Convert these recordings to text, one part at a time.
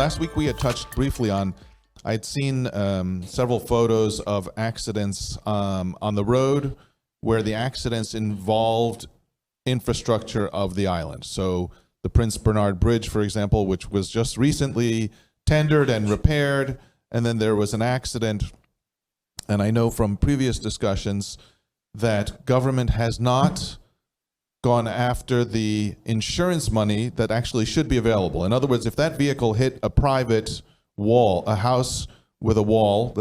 last week we had touched briefly on, I'd seen several photos of accidents on the road where the accidents involved infrastructure of the island. So the Prince Bernard Bridge, for example, which was just recently tendered and repaired, and then there was an accident. And I know from previous discussions that government has not gone after the insurance money that actually should be available. In other words, if that vehicle hit a private wall, a house with a wall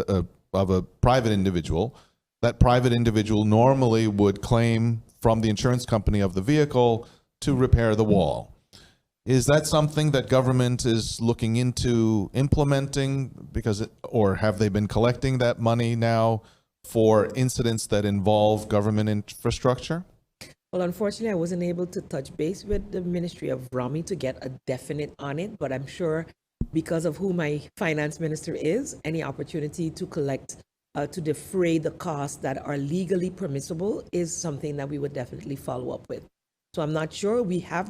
of a private individual, that private individual normally would claim from the insurance company of the vehicle to repair the wall. Is that something that government is looking into implementing, or have they been collecting that money now for incidents that involve government infrastructure? Well, unfortunately, I wasn't able to touch base with the Ministry of Rami to get a definite on it, but I'm sure because of who my finance minister is, any opportunity to collect, to defray the costs that are legally permissible is something that we would definitely follow up with. So I'm not sure. We have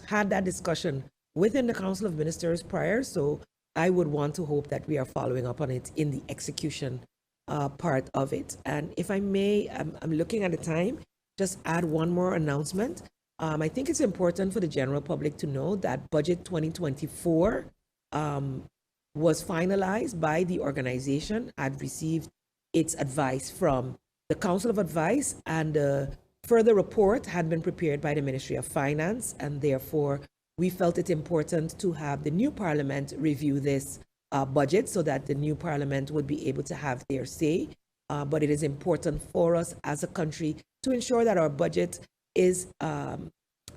had that discussion within the Council of Ministers prior, so I would want to hope that we are following up on it in the execution part of it. And if I may, I'm looking at the time, just add one more announcement. I think it's important for the general public to know that Budget 2024 was finalized by the organization. I'd received its advice from the Council of Advice, and a further report had been prepared by the Ministry of Finance, and therefore we felt it important to have the new Parliament review this budget so that the new Parliament would be able to have their say. But it is important for us as a country to ensure that our budget is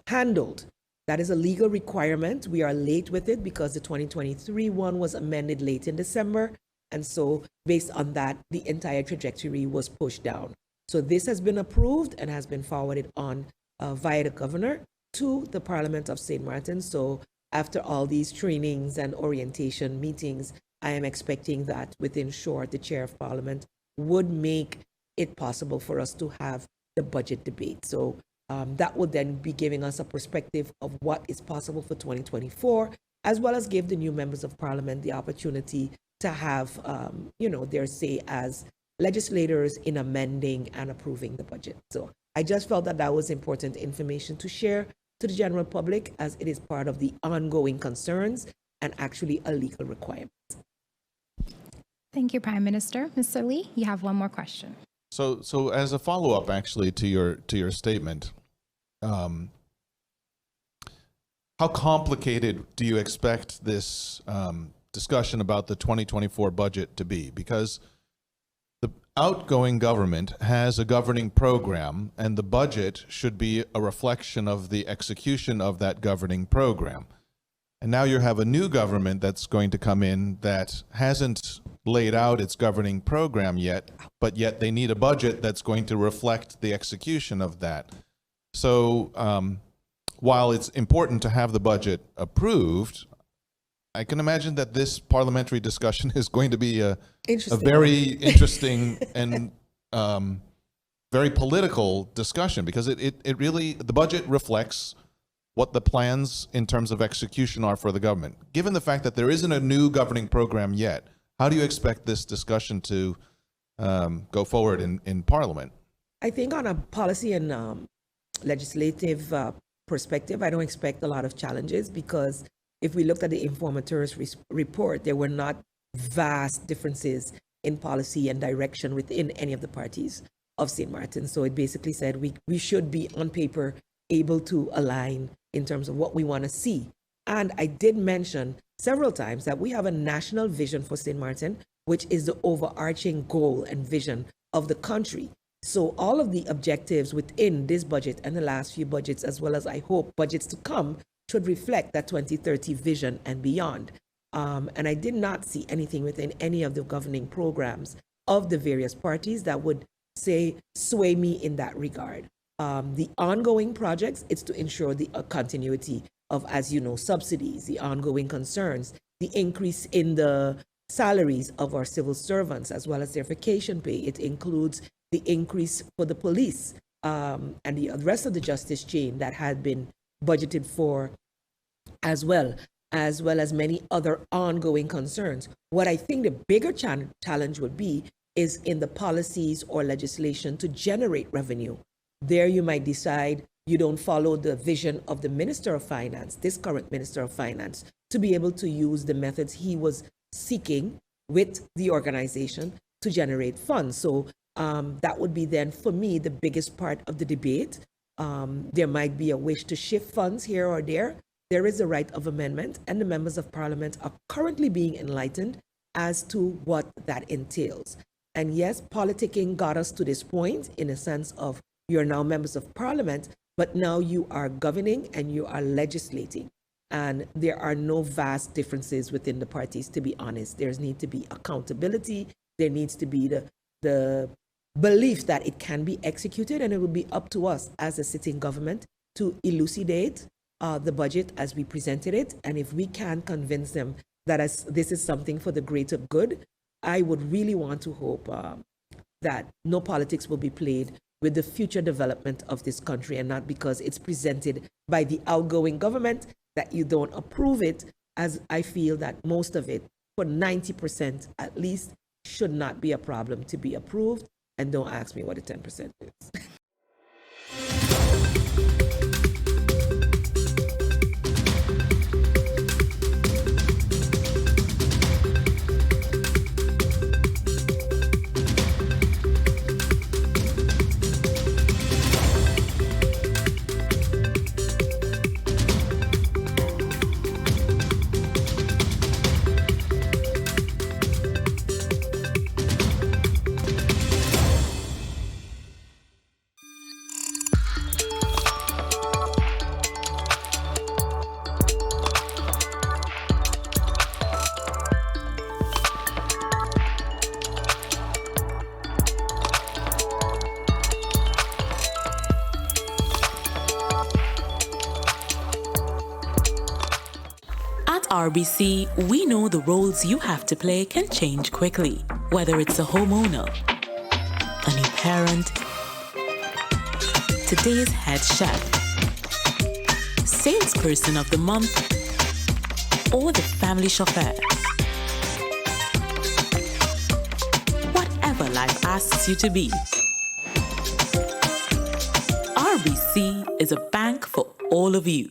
handled. That is a legal requirement. We are late with it because the 2023 one was amended late in December. And so based on that, the entire trajectory was pushed down. So this has been approved and has been forwarded on via the governor to the Parliament of St. Martin. So after all these trainings and orientation meetings, I am expecting that within short, the Chair of Parliament would make it possible for us to have the budget debate. So that would then be giving us a perspective of what is possible for 2024, as well as give the new members of Parliament the opportunity to have, their say as legislators in amending and approving the budget. So I just felt that that was important information to share to the general public, as it is part of the ongoing concerns and actually a legal requirement. Thank you, Prime Minister. Mr. Lee, you have one more question. So as a follow-up, actually, to your statement, how complicated do you expect this discussion about the 2024 budget to be? Because the outgoing government has a governing program, and the budget should be a reflection of the execution of that governing program. And now you have a new government that's going to come in that hasn't laid out its governing program yet, but yet they need a budget that's going to reflect the execution of that. So while it's important to have the budget approved, I can imagine that this parliamentary discussion is going to be a very interesting and very political discussion, because it really, the budget reflects what the plans in terms of execution are for the government. Given the fact that there isn't a new governing program yet, how do you expect this discussion to go forward in Parliament? I think on a policy and legislative perspective, I don't expect a lot of challenges, because if we looked at the informateurs report, there were not vast differences in policy and direction within any of the parties of St. Martin. So it basically said we should be on paper able to align in terms of what we want to see. And I did mention several times that we have a national vision for St. Martin, which is the overarching goal and vision of the country. So all of the objectives within this budget and the last few budgets, as well as I hope budgets to come, should reflect that 2030 vision and beyond. And I did not see anything within any of the governing programs of the various parties that would sway me in that regard. The ongoing projects, it's to ensure the continuity of, as you know, subsidies, the ongoing concerns, the increase in the salaries of our civil servants, as well as their vacation pay. It includes the increase for the police and the rest of the justice chain that had been budgeted for as well. as well as many other ongoing concerns. What I think the bigger challenge would be is in the policies or legislation to generate revenue. There you might decide you don't follow the vision of the Minister of Finance, this current Minister of Finance, to be able to use the methods he was seeking with the organization to generate funds. So that would be then, for me, the biggest part of the debate. There might be a wish to shift funds here or there. There is a right of amendment, and the members of parliament are currently being enlightened as to what that entails. And yes, politicking got us to this point in a sense of you're now members of parliament, but now you are governing and you are legislating. And there are no vast differences within the parties, to be honest. There needs to be accountability. There needs to be the belief that it can be executed, and it will be up to us as a sitting government to elucidate the budget as we presented it. And if we can convince them that this is something for the greater good, I would really want to hope that no politics will be played with the future development of this country, and not because it's presented by the outgoing government that you don't approve it, as I feel that most of it, for 90% at least, should not be a problem to be approved. And don't ask me what the 10% is. At RBC, we know the roles you have to play can change quickly. Whether it's a homeowner, a new parent, today's head chef, salesperson of the month, or the family chauffeur. Whatever life asks you to be, RBC is a bank for all of you.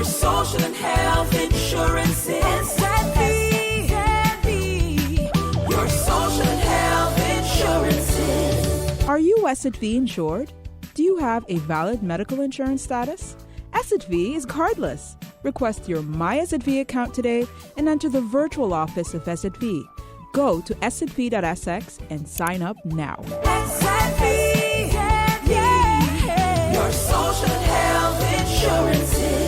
Social and health insurances. Your social and health insurances. Are you SXM insured? Do you have a valid medical insurance status? SXM is cardless. Request your My SXM account today and enter the virtual office of SXM. Go to sxv.sx and sign up now. SXM, yeah. Your social and health insurances.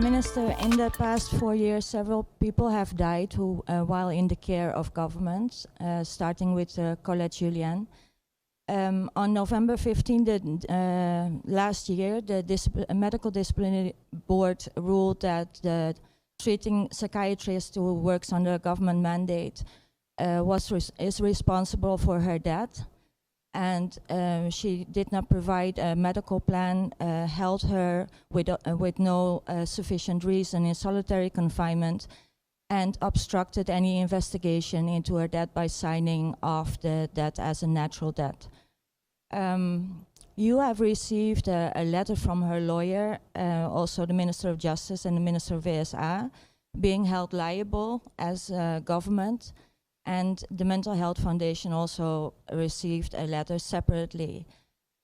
Minister, in the past 4 years, several people have died who, while in the care of government, starting with Colette Julien. On November 15th last year, the Medical Disciplinary Board ruled that the treating psychiatrist who works under a government mandate is responsible for her death. And she did not provide a medical plan, held her with no sufficient reason in solitary confinement, and obstructed any investigation into her death by signing off the death as a natural death. You have received a letter from her lawyer, also the Minister of Justice and the Minister of VSA, being held liable as government. And the Mental Health Foundation also received a letter separately.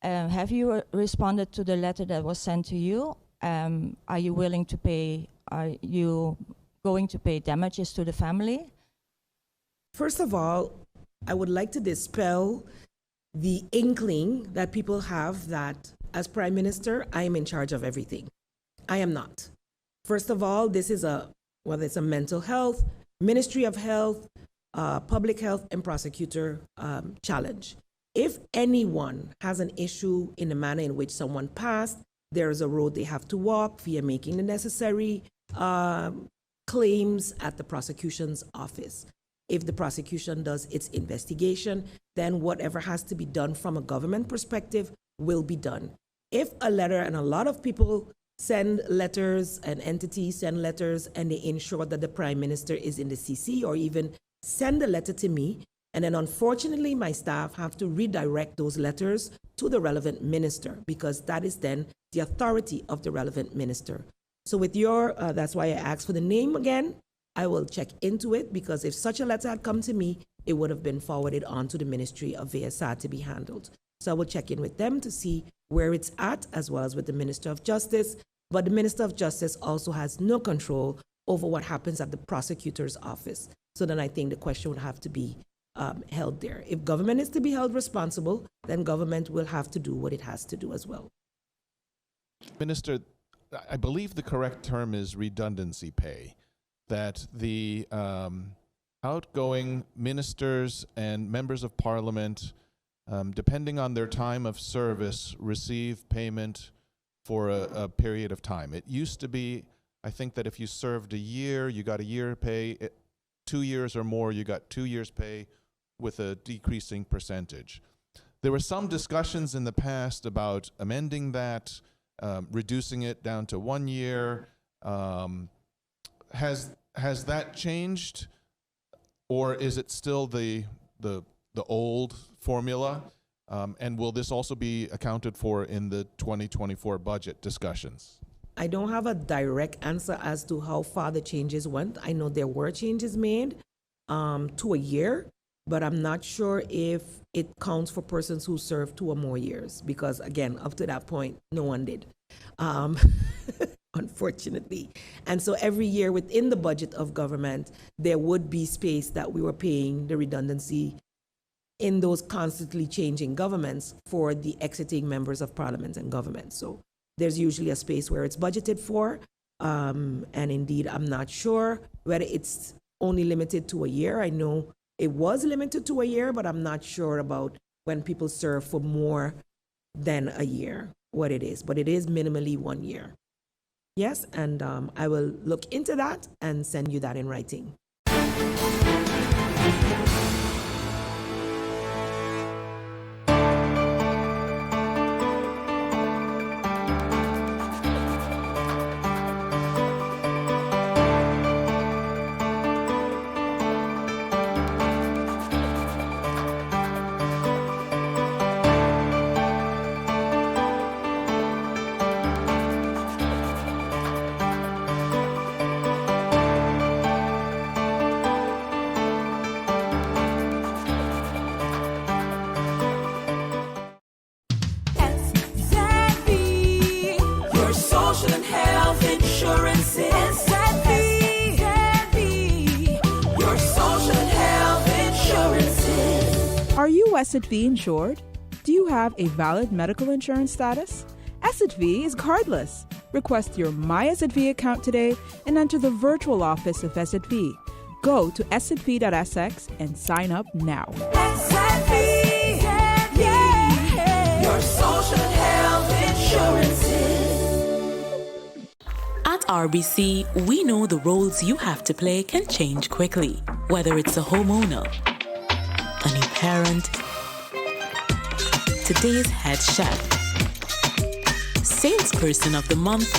Have you responded to the letter that was sent to you? Are you willing to pay? Are you going to pay damages to the family? First of all, I would like to dispel the inkling that people have that as Prime Minister, I am in charge of everything. I am not. First of all, this is whether it's a mental health, Ministry of Health, public health, and prosecutor challenge. If anyone has an issue in the manner in which someone passed, there is a road they have to walk via making the necessary claims at the prosecution's office. If the prosecution does its investigation, then whatever has to be done from a government perspective will be done. If a letter, and a lot of people send letters and entities send letters and they ensure that the Prime Minister is in the CC, or even send a letter to me, and then unfortunately my staff have to redirect those letters to the relevant minister, because that is then the authority of the relevant minister. So with your, that's why I asked for the name again. I will check into it, because if such a letter had come to me, it would have been forwarded on to the Ministry of VSR to be handled. So I will check in with them to see where it's at, as well as with the Minister of Justice. But the Minister of Justice also has no control over what happens at the prosecutor's office. So then I think the question would have to be held there. If government is to be held responsible, then government will have to do what it has to do as well. Minister, I believe the correct term is redundancy pay, that the outgoing ministers and members of parliament, depending on their time of service, receive payment for a period of time. It used to be, I think, that if you served a year, you got a year pay. 2 years or more, you got 2 years pay with a decreasing percentage. There were some discussions in the past about amending that, reducing it down to 1 year. Has that changed, or is it still the old formula? And will this also be accounted for in the 2024 budget discussions? I don't have a direct answer as to how far the changes went. I know there were changes made to a year, but I'm not sure if it counts for persons who served 2 or more years, because again, up to that point, no one did. Unfortunately. And so every year within the budget of government, there would be space that we were paying the redundancy in those constantly changing governments for the exiting members of parliament and government. So there's usually a space where it's budgeted for. And indeed, I'm not sure whether it's only limited to a year. I know it was limited to a year, but I'm not sure about when people serve for more than a year, what it is. But it is minimally 1 year. Yes, and I will look into that and send you that in writing. Are you SXV insured? Do you have a valid medical insurance status? SXV is cardless. Request your My SXV account today and enter the virtual office of SXV. Go to sxv.sx and sign up now. SXV, yeah. Your social health insurances. At RBC, we know the roles you have to play can change quickly. Whether it's a homeowner, a new parent, today's head chef, salesperson of the month,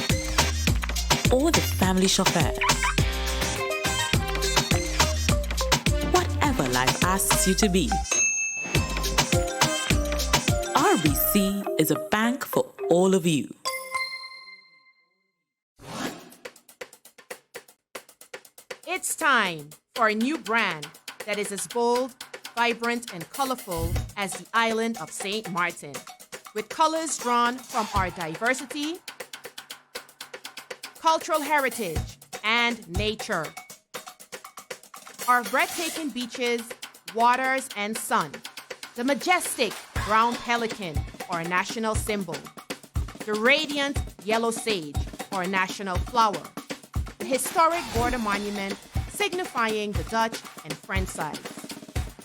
or the family chauffeur. Whatever life asks you to be, RBC is a bank for all of you. It's time for a new brand that is as bold, vibrant, and colorful as the island of St. Martin, with colors drawn from our diversity, cultural heritage, and nature. Our breathtaking beaches, waters, and sun. The majestic brown pelican, our national symbol. The radiant yellow sage, our national flower. The historic border monument signifying the Dutch and French sides.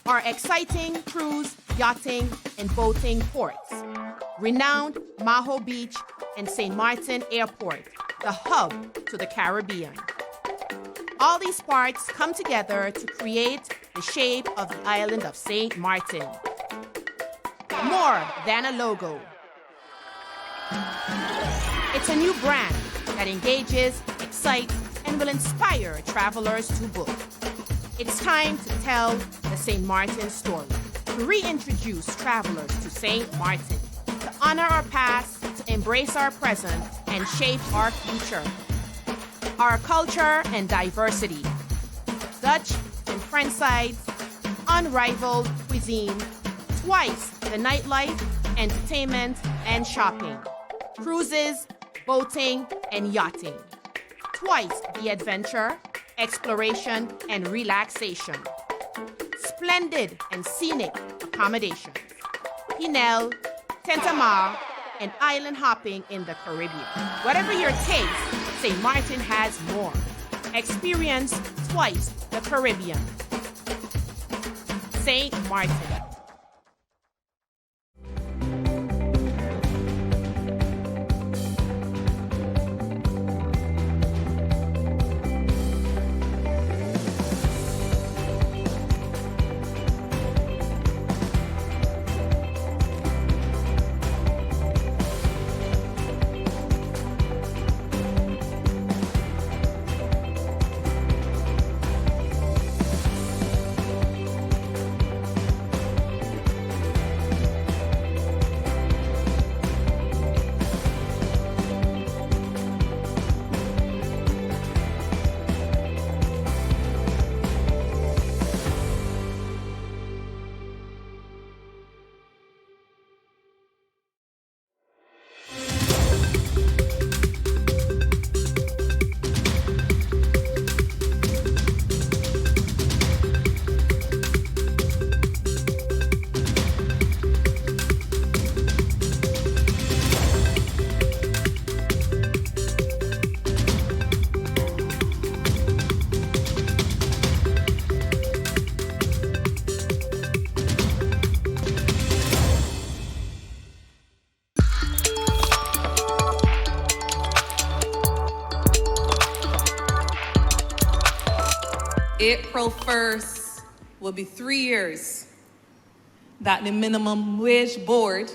Our exciting cruise, yachting, and boating ports. Renowned Maho Beach and St. Martin Airport, the hub to the Caribbean. All these parts come together to create the shape of the island of St. Martin. More than a logo. It's a new brand that engages, excites, and will inspire travelers to book. It's time to tell the St. Martin story, to reintroduce travelers to St. Martin, to honor our past, to embrace our present, and shape our future. Our culture and diversity. Dutch and French sides, unrivaled cuisine, twice the nightlife, entertainment, and shopping. Cruises, boating, and yachting. Twice the adventure, exploration, and relaxation. Splendid and scenic accommodations. Pinel, Tentamar, and island hopping in the Caribbean. Whatever your taste, St. Martin has more. Experience twice the Caribbean. St. Martin. April 1st will be 3 years that the minimum wage board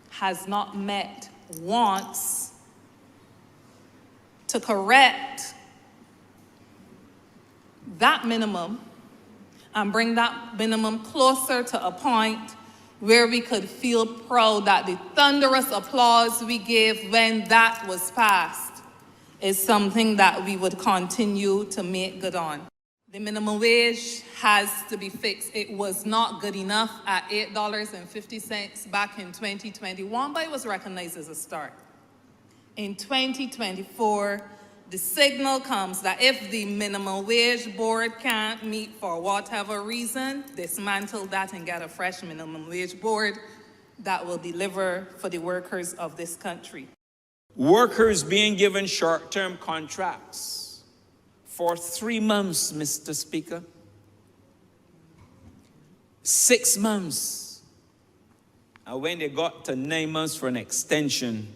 has not met once to correct that minimum and bring that minimum closer to a point where we could feel proud that the thunderous applause we gave when that was passed is something that we would continue to make good on. The minimum wage has to be fixed. It was not good enough at $8.50 back in 2021, but it was recognized as a start. In 2024, the signal comes that if the minimum wage board can't meet for whatever reason, dismantle that and get a fresh minimum wage board that will deliver for the workers of this country. Workers being given short-term contracts for 3 months, Mr. Speaker. 6 months. And when they got to 9 months for an extension,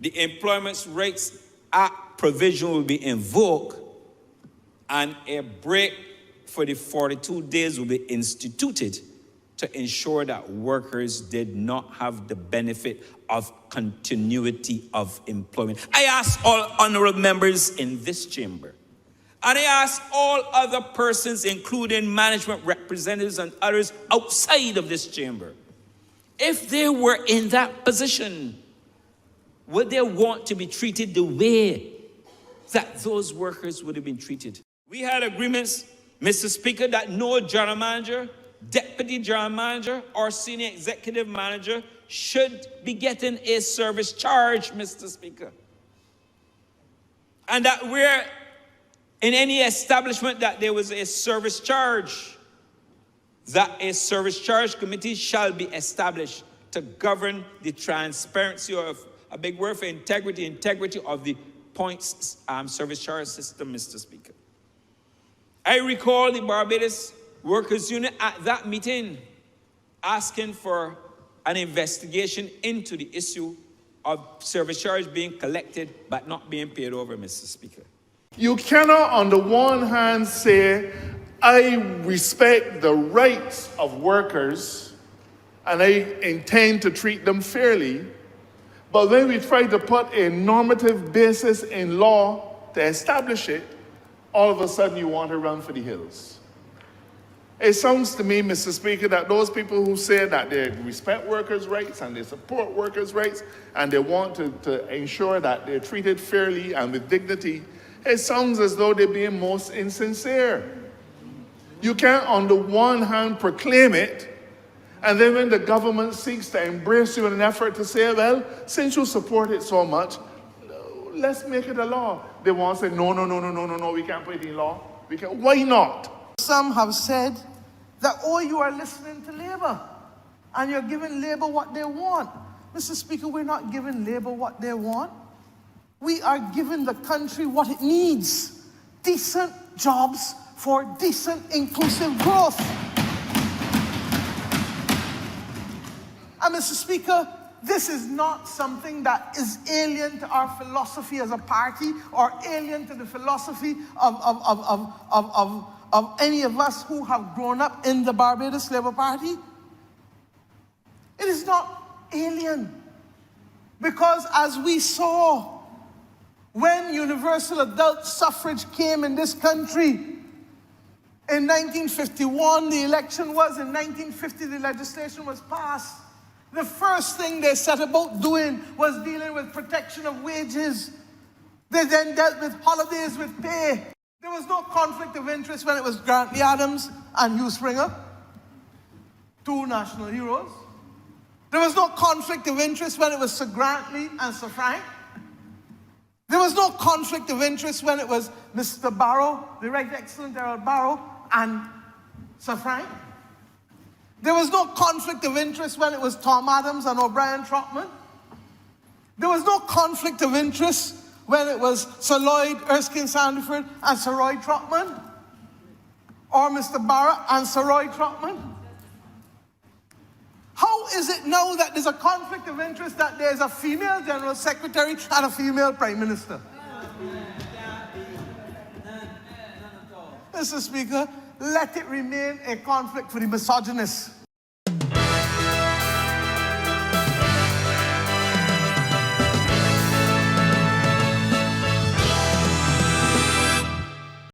the Employment Rights Act provision will be invoked and a break for the 42 days will be instituted to ensure that workers did not have the benefit of continuity of employment. I ask all honorable members in this chamber, and I ask all other persons, including management representatives and others outside of this chamber, if they were in that position, would they want to be treated the way that those workers would have been treated? We had agreements, Mr. Speaker, that no general manager, deputy general manager, or senior executive manager should be getting a service charge, Mr. Speaker. And that where in any establishment that there was a service charge, that a service charge committee shall be established to govern the transparency of, a big word for integrity of the points service charge system, Mr. Speaker. I recall the Barbados Workers Union at that meeting asking for an investigation into the issue of service charge being collected but not being paid over, Mr. Speaker. You cannot, on the one hand, say, I respect the rights of workers and I intend to treat them fairly, but when we try to put a normative basis in law to establish it, all of a sudden you want to run for the hills. It sounds to me, Mr. Speaker, that those people who say that they respect workers' rights and they support workers' rights and they want to ensure that they're treated fairly and with dignity, it sounds as though they're being most insincere. You can't, on the one hand, proclaim it, and then when the government seeks to embrace you in an effort to say, well, since you support it so much, let's make it a law. They want to say, no, we can't put it in law. We can't. Why not? Some have said that, oh, you are listening to Labour and you're giving Labour what they want. Mr. Speaker, we're not giving Labour what they want. We are giving the country what it needs. Decent jobs for decent, inclusive growth. And Mr. Speaker, this is not something that is alien to our philosophy as a party or alien to the philosophy of any of us who have grown up in the Barbados Labour Party. It is not alien. Because as we saw when universal adult suffrage came in this country, in 1951 the election was, in 1950 the legislation was passed. The first thing they set about doing was dealing with protection of wages. They then dealt with holidays with pay. There was no conflict of interest when it was Grantley Adams and Hugh Springer, two national heroes. There was no conflict of interest when it was Sir Grantley and Sir Frank. There was no conflict of interest when it was Mr. Barrow, the Right Excellent Harold Barrow, and Sir Frank. There was no conflict of interest when it was Tom Adams and O'Brien Trotman. There was no conflict of interest when it was Sir Lloyd Erskine Sandiford and Sir Roy Trotman, or Mr. Barrett and Sir Roy Trotman. How is it now that there's a conflict of interest that there's a female General Secretary and a female Prime Minister? Mr. Speaker, let it remain a conflict for the misogynists.